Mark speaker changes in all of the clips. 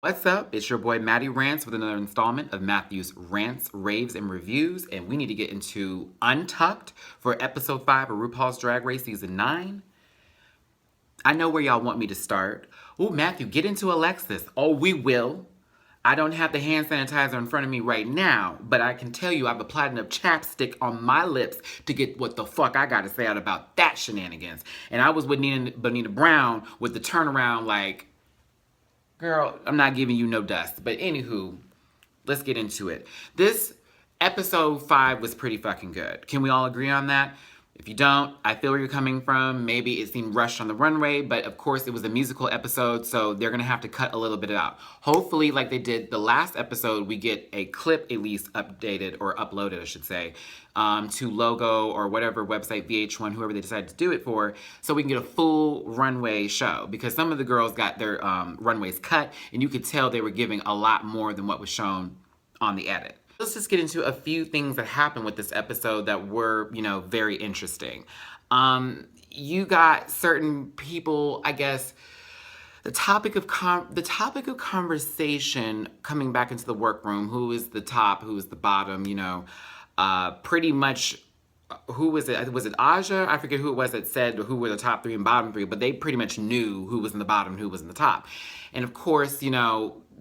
Speaker 1: What's up? It's your boy Matty Rants with another installment of Matthew's Rants, Raves, and Reviews, and we need to get into Untucked for episode 5 of RuPaul's Drag Race season 9. I know where y'all want me to start. Oh, Matthew, get into Alexis. Oh, we will. I don't have the hand sanitizer in front of me right now, but I can tell you I've applied enough chapstick on my lips to get what the fuck I gotta say out about that shenanigans. And I was with Bonita Brown with the turnaround like, girl, I'm not giving you no dust. But anywho, let's get into it. This episode 5 was pretty fucking good. Can we all agree on that? If you don't, I feel where you're coming from. Maybe it seemed rushed on the runway, but of course it was a musical episode, so they're gonna have to cut a little bit out. Hopefully, like they did the last episode, we get a clip at least updated, or uploaded, I should say, to Logo or whatever website, VH1, whoever they decide to do it for, so we can get a full runway show. Because some of the girls got their runways cut, and you could tell they were giving a lot more than what was shown on the edit. Let's just get into a few things that happened with this episode that were, very interesting. You got certain people, I guess, the topic of conversation coming back into the workroom. Who is the top? Who is the bottom? Pretty much. Who was it? Was it Aja? I forget who it was that said who were the top 3 and bottom 3, but they pretty much knew who was in the bottom and who was in the top. And of course,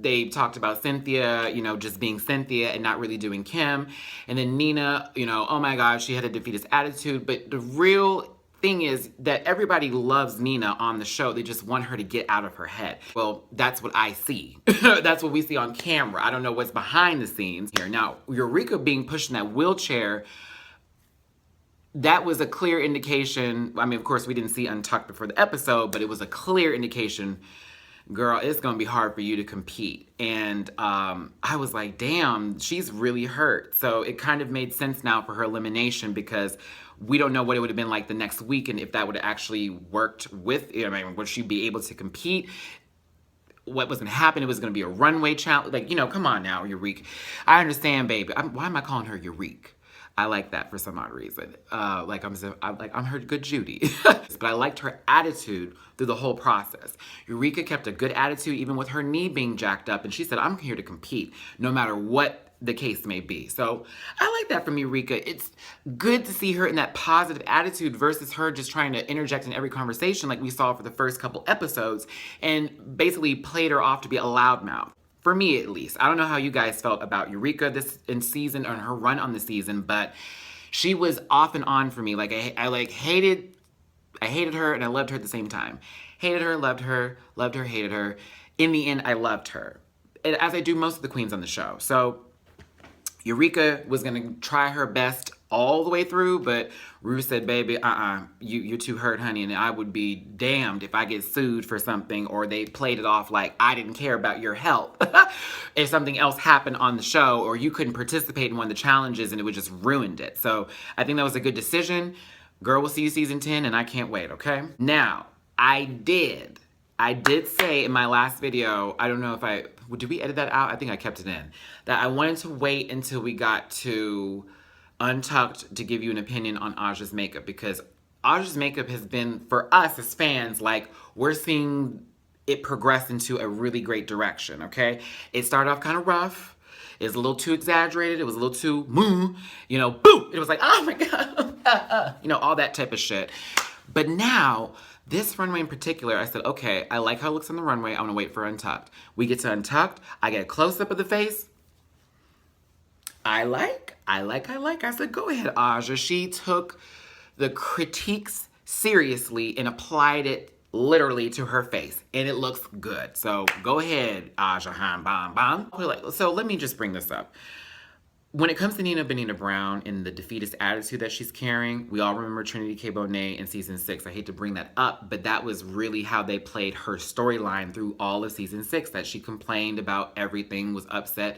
Speaker 1: they talked about Cynthia, just being Cynthia and not really doing Kim. And then Nina, oh my God, she had a defeatist attitude. But the real thing is that everybody loves Nina on the show. They just want her to get out of her head. Well, that's what I see. That's what we see on camera. I don't know what's behind the scenes here. Now, Eureka being pushed in that wheelchair, that was a clear indication. I mean, of course, we didn't see Untucked before the episode, but it was a clear indication, girl, it's going to be hard for you to compete. And I was like, damn, she's really hurt. So it kind of made sense now for her elimination, because we don't know what it would have been like the next week and if that would have actually worked with, would she be able to compete? What was going to happen? It was going to be a runway challenge. Like, come on now, Eureka. I understand, baby. Why am I calling her Eureka? I like that for some odd reason. I'm her good Judy. But I liked her attitude through the whole process. Eureka kept a good attitude even with her knee being jacked up. And she said, I'm here to compete no matter what the case may be. So I like that from Eureka. It's good to see her in that positive attitude versus her just trying to interject in every conversation like we saw for the first couple episodes and basically played her off to be a loudmouth. For me, at least. I don't know how you guys felt about Eureka this in season, or her run on the season, but she was off and on for me. Like, I hated her and I loved her at the same time. Hated her, loved her, hated her. In the end, I loved her, as I do most of the queens on the show. So Eureka was gonna try her best all the way through, but Ru said, baby, you're too hurt, honey, and I would be damned if I get sued for something, or they played it off like I didn't care about your health. If something else happened on the show, or you couldn't participate in one of the challenges and it would just ruined it. So I think that was a good decision. Girl, we'll see you season 10, and I can't wait, okay? Now, I did say in my last video, I don't know if did we edit that out? I think I kept it in, that I wanted to wait until we got to Untucked to give you an opinion on Aja's makeup, because Aja's makeup has been, for us as fans, like, we're seeing it progress into a really great direction, okay? It started off kind of rough. It was a little too exaggerated. It was a little too, boom. It was like, oh my God, all that type of shit. But now, this runway in particular, I said, okay, I like how it looks on the runway. I want to wait for Untucked. We get to Untucked. I get a close-up of the face. I like. I said, go ahead, Aja. She took the critiques seriously and applied it literally to her face, and it looks good. So go ahead, Aja. So let me just bring this up. When it comes to Bonita Brown and the defeatist attitude that she's carrying, we all remember Trinity K. Bonet in season 6. I hate to bring that up, but that was really how they played her storyline through all of season 6, that she complained about everything, was upset,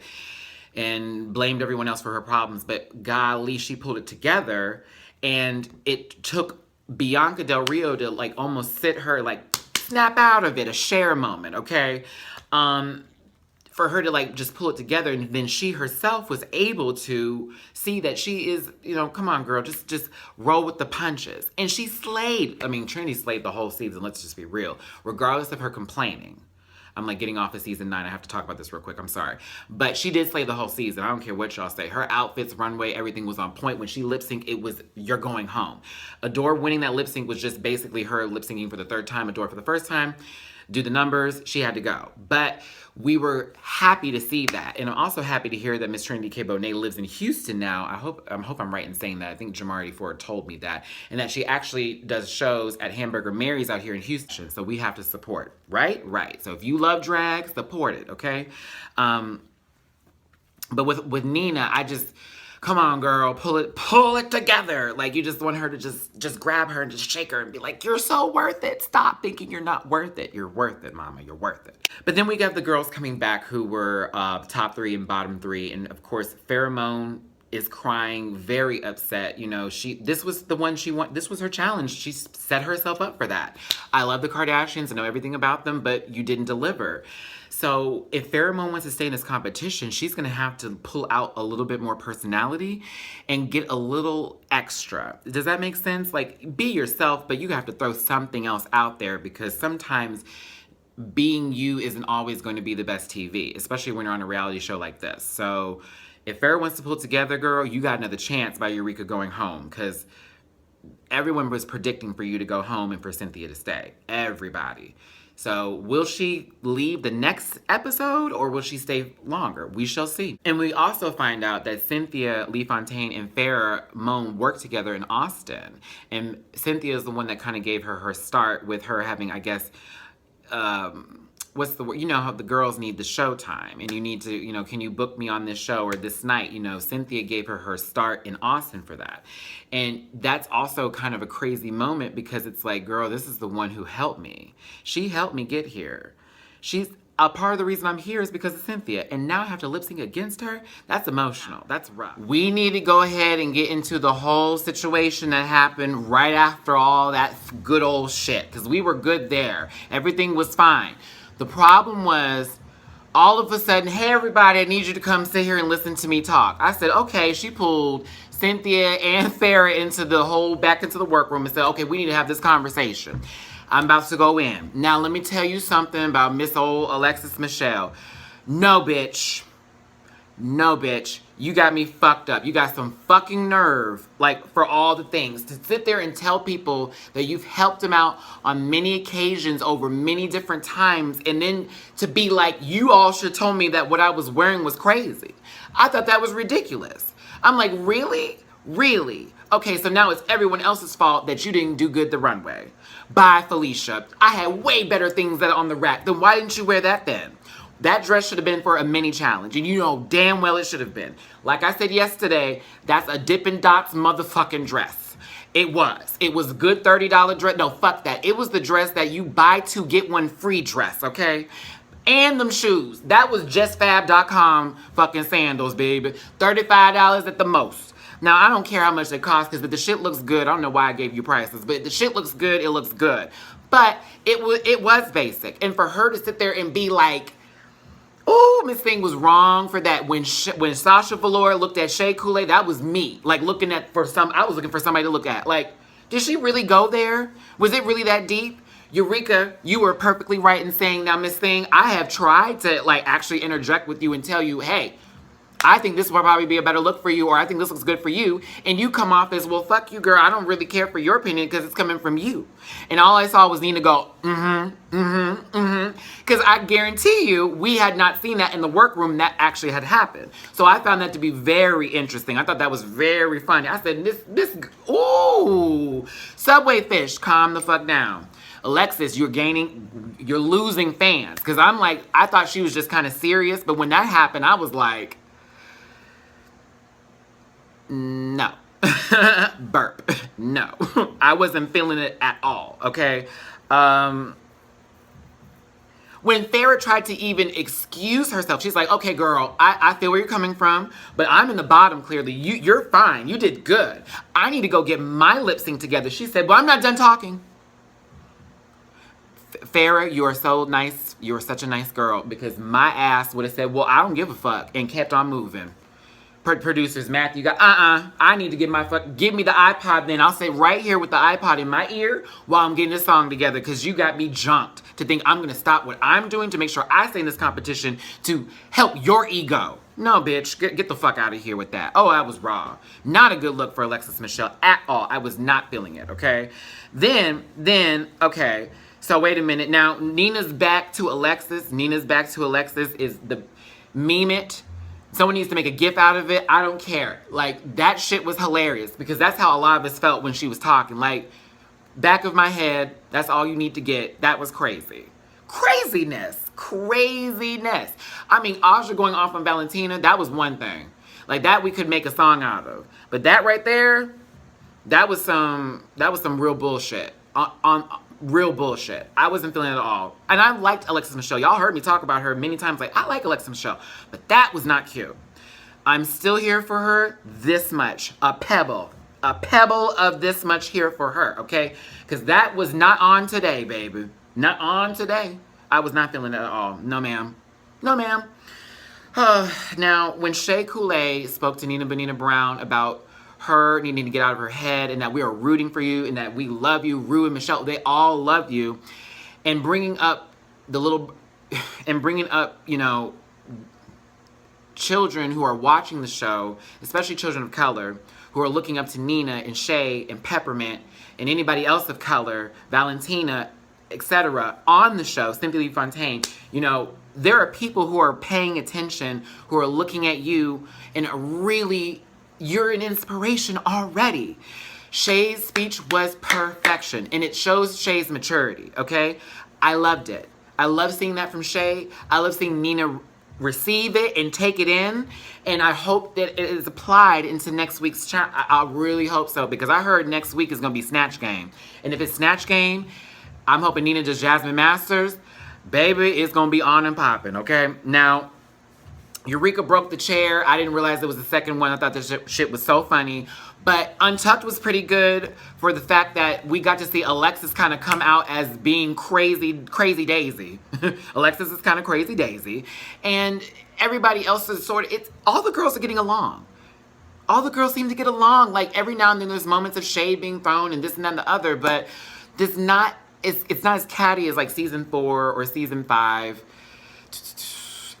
Speaker 1: and blamed everyone else for her problems. But golly, she pulled it together, and it took Bianca Del Rio to like almost sit her, like snap out of it, a Cher moment, okay? For her to like just pull it together, and then she herself was able to see that she is, come on, girl, just roll with the punches. And she slayed. I mean, Trinity slayed the whole season, let's just be real, regardless of her complaining. I'm like getting off of season 9. I have to talk about this real quick. I'm sorry. But she did slay the whole season. I don't care what y'all say. Her outfits, runway, everything was on point. When she lip synced, it was, you're going home. Adore winning that lip sync was just basically her lip syncing for the third time. Adore for the first time. Do the numbers. She had to go. But we were happy to see that. And I'm also happy to hear that Miss Trinity K. Bonet lives in Houston now. I hope I'm right in saying that. I think Jamardi Ford told me that. And that she actually does shows at Hamburger Mary's out here in Houston. So we have to support, right? Right. So if you love drag, support it, okay? But with Nina, I just, come on, girl, pull it together. Like, you just want her to just grab her and just shake her and be like, you're so worth it. Stop thinking you're not worth it. You're worth it, mama. You're worth it. But then we got the girls coming back who were top 3 and bottom 3. And of course, Pheromone is crying, very upset. You know, this was the one she want. This was her challenge. She set herself up for that. I love the Kardashians. I know everything about them, but you didn't deliver. So if Pheromone wants to stay in this competition, she's going to have to pull out a little bit more personality and get a little extra. Does that make sense? Like, be yourself, but you have to throw something else out there, because sometimes being you isn't always going to be the best TV, especially when you're on a reality show like this. So if Farrah wants to pull it together, girl, you got another chance by Eureka going home, because everyone was predicting for you to go home and for Cynthia to stay. Everybody. So will she leave the next episode, or will she stay longer? We shall see. And we also find out that Cynthia, Lee Fontaine, and Pheromone worked together in Austin. And Cynthia is the one that kind of gave her start with her having, I guess, what's the word? You know how the girls need the show time, and you need to, you know, can you book me on this show or this night? You know, Cynthia gave her start in Austin for that. And that's also kind of a crazy moment, because it's like, girl, this is the one who helped me. She helped me get here. She's a part of the reason I'm here is because of Cynthia. And now I have to lip sync against her? That's emotional. That's rough. We need to go ahead and get into the whole situation that happened right after all that good old shit, because we were good there. Everything was fine. The problem was, all of a sudden, hey, everybody, I need you to come sit here and listen to me talk. I said, okay. She pulled Cynthia and Farrah back into the workroom and said, okay, we need to have this conversation. I'm about to go in. Now, let me tell you something about Miss old Alexis Michelle. No, bitch. No, bitch. You got me fucked up. You got some fucking nerve, like, for all the things. To sit there and tell people that you've helped them out on many occasions over many different times, and then to be like, you all should have told me that what I was wearing was crazy. I thought that was ridiculous. I'm like, really? Really? Okay, so now it's everyone else's fault that you didn't do good the runway. Bye, Felicia. I had way better things that are on the rack. Then why didn't you wear that then? That dress should have been for a mini challenge, and you know damn well it should have been. Like I said yesterday, that's a Dippin' Dots motherfucking dress. It was. It was a good $30 dress. No, fuck that. It was the dress that you buy 2 get 1 free dress, okay? And them shoes. That was justfab.com fucking sandals, baby. $35 at the most. Now, I don't care how much they cost, because if the shit looks good, I don't know why I gave you prices, but if the shit looks good, it looks good. But it was basic. And for her to sit there and be like, oh, Miss Thing was wrong for that. When Sasha Velour looked at Shea Coulee, that was me. Like, I was looking for somebody to look at. Like, did she really go there? Was it really that deep? Eureka, you were perfectly right in saying, now, Miss Thing, I have tried to, like, actually interject with you and tell you, hey, I think this will probably be a better look for you, or I think this looks good for you. And you come off as, well, fuck you, girl. I don't really care for your opinion because it's coming from you. And all I saw was Nina go, Because I guarantee you, we had not seen that in the workroom that actually had happened. So I found that to be very interesting. I thought that was very funny. I said, ooh, Subway Fish, calm the fuck down. Alexis, you're losing fans. Because I'm like, I thought she was just kind of serious. But when that happened, I was like, no. Burp. No. I wasn't feeling it at all, okay? When Farrah tried to even excuse herself, she's like, okay, girl, I feel where you're coming from, but I'm in the bottom, clearly. You're fine. You did good. I need to go get my lip sync together. She said, well, I'm not done talking. Farrah, you are so nice. You are such a nice girl, because my ass would have said, well, I don't give a fuck, and kept on moving. producers, Matthew, got, I need to give me the iPod, then I'll sit right here with the iPod in my ear while I'm getting this song together, because you got me jumped to think I'm going to stop what I'm doing to make sure I stay in this competition to help your ego. No, bitch, get the fuck out of here with that. Oh, I was raw. Not a good look for Alexis Michelle at all. I was not feeling it, okay? Then, okay, so wait a minute. Now, Nina's back to Alexis is the meme it. Someone needs to make a gif out of it. I don't care. Like, that shit was hilarious, because that's how a lot of us felt when she was talking. Like, back of my head, that's all you need to get. That was crazy. Craziness. I mean, Aja going off on Valentina, that was one thing. Like, that we could make a song out of. But that right there, that was some real bullshit. On real bullshit. I wasn't feeling it at all. And I liked Alexis Michelle. Y'all heard me talk about her many times. Like, I like Alexis Michelle. But that was not cute. I'm still here for her this much. A pebble of this much here for her, okay? Because that was not on today, baby. Not on today. I was not feeling it at all. No, ma'am. Now, when Shea Coulee spoke to Nina Bonina Brown about her needing to get out of her head and that we are rooting for you and that we love you, Rue and Michelle, they all love you, and bringing up you know, children who are watching the show, especially children of color, who are looking up to Nina and Shea and Peppermint and anybody else of color, Valentina, etc., on the show, Simply Fontaine, you know, there are people who are paying attention, who are looking at you and really, you're an inspiration already. Shea's speech was perfection, and it shows Shea's maturity, okay? I loved it. I love seeing that from Shea. I love seeing Nina receive it and take it in, and I hope that it is applied into next week's chat. I really hope so, because I heard next week is going to be Snatch Game, and if it's Snatch Game, I'm hoping Nina does Jasmine Masters. Baby, it's going to be on and popping, okay? Now, Eureka broke the chair. I didn't realize there was a second one. I thought this shit was so funny. But Untucked was pretty good for the fact that we got to see Alexis kind of come out as being crazy Daisy. Alexis is kind of crazy Daisy. And everybody else is all the girls are getting along. All the girls seem to get along. Like, every now and then there's moments of shade being thrown and this and that and the other. But it's not as catty as like season 4 or season 5.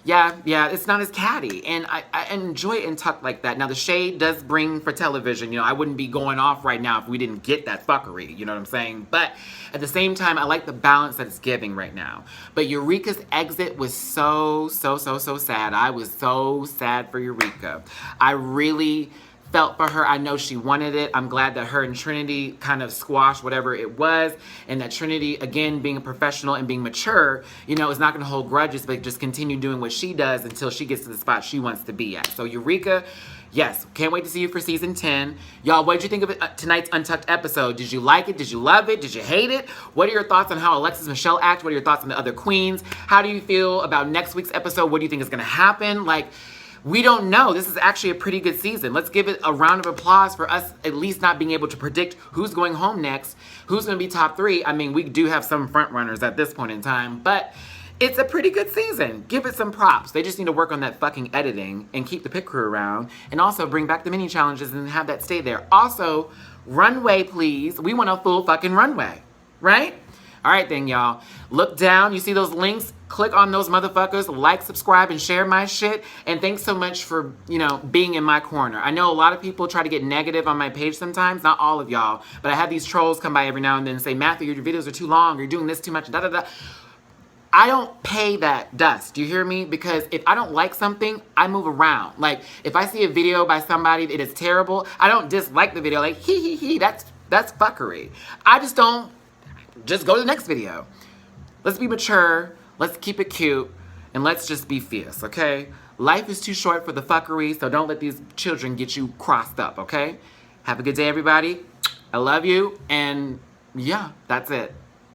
Speaker 1: Yeah, it's not as catty, and I enjoy it Untucked like that. Now, the shade does bring for television. You know, I wouldn't be going off right now if we didn't get that fuckery, you know what I'm saying? But at the same time, I like the balance that it's giving right now. But Eureka's exit was so sad. I was so sad for Eureka. I really felt for her. I know she wanted it. I'm glad that her and Trinity kind of squashed whatever it was, and that Trinity, again, being a professional and being mature, you know, is not going to hold grudges, but just continue doing what she does until she gets to the spot she wants to be at. So Eureka, yes, can't wait to see you for season 10. Y'all, what did you think of tonight's Untucked episode? Did you like it? Did you love it? Did you hate it? What are your thoughts on how Alexis Michelle acted? What are your thoughts on the other queens? How do you feel about next week's episode? What do you think is going to happen? Like, we don't know. This is actually a pretty good season. Let's give it a round of applause for us at least not being able to predict who's going home next, who's going to be top 3. I mean, we do have some front runners at this point in time, but it's a pretty good season. Give it some props. They just need to work on that fucking editing and keep the pit crew around, and also bring back the mini challenges and have that stay there. Also, runway, please. We want a full fucking runway, right? All right then, y'all. Look down. You see those links? Click on those motherfuckers. Like, subscribe, and share my shit. And thanks so much for, you know, being in my corner. I know a lot of people try to get negative on my page sometimes. Not all of y'all. But I have these trolls come by every now and then and say, Matthew, your videos are too long. You're doing this too much. Da-da-da. I don't pay that dust. Do you hear me? Because if I don't like something, I move around. Like, if I see a video by somebody that is terrible, I don't dislike the video. Like, hee, that's fuckery. I just don't. Just go to the next video. Let's be mature, let's keep it cute, and let's just be fierce, okay? Life is too short for the fuckery, so don't let these children get you crossed up, okay? Have a good day, everybody. I love you, and yeah, that's it.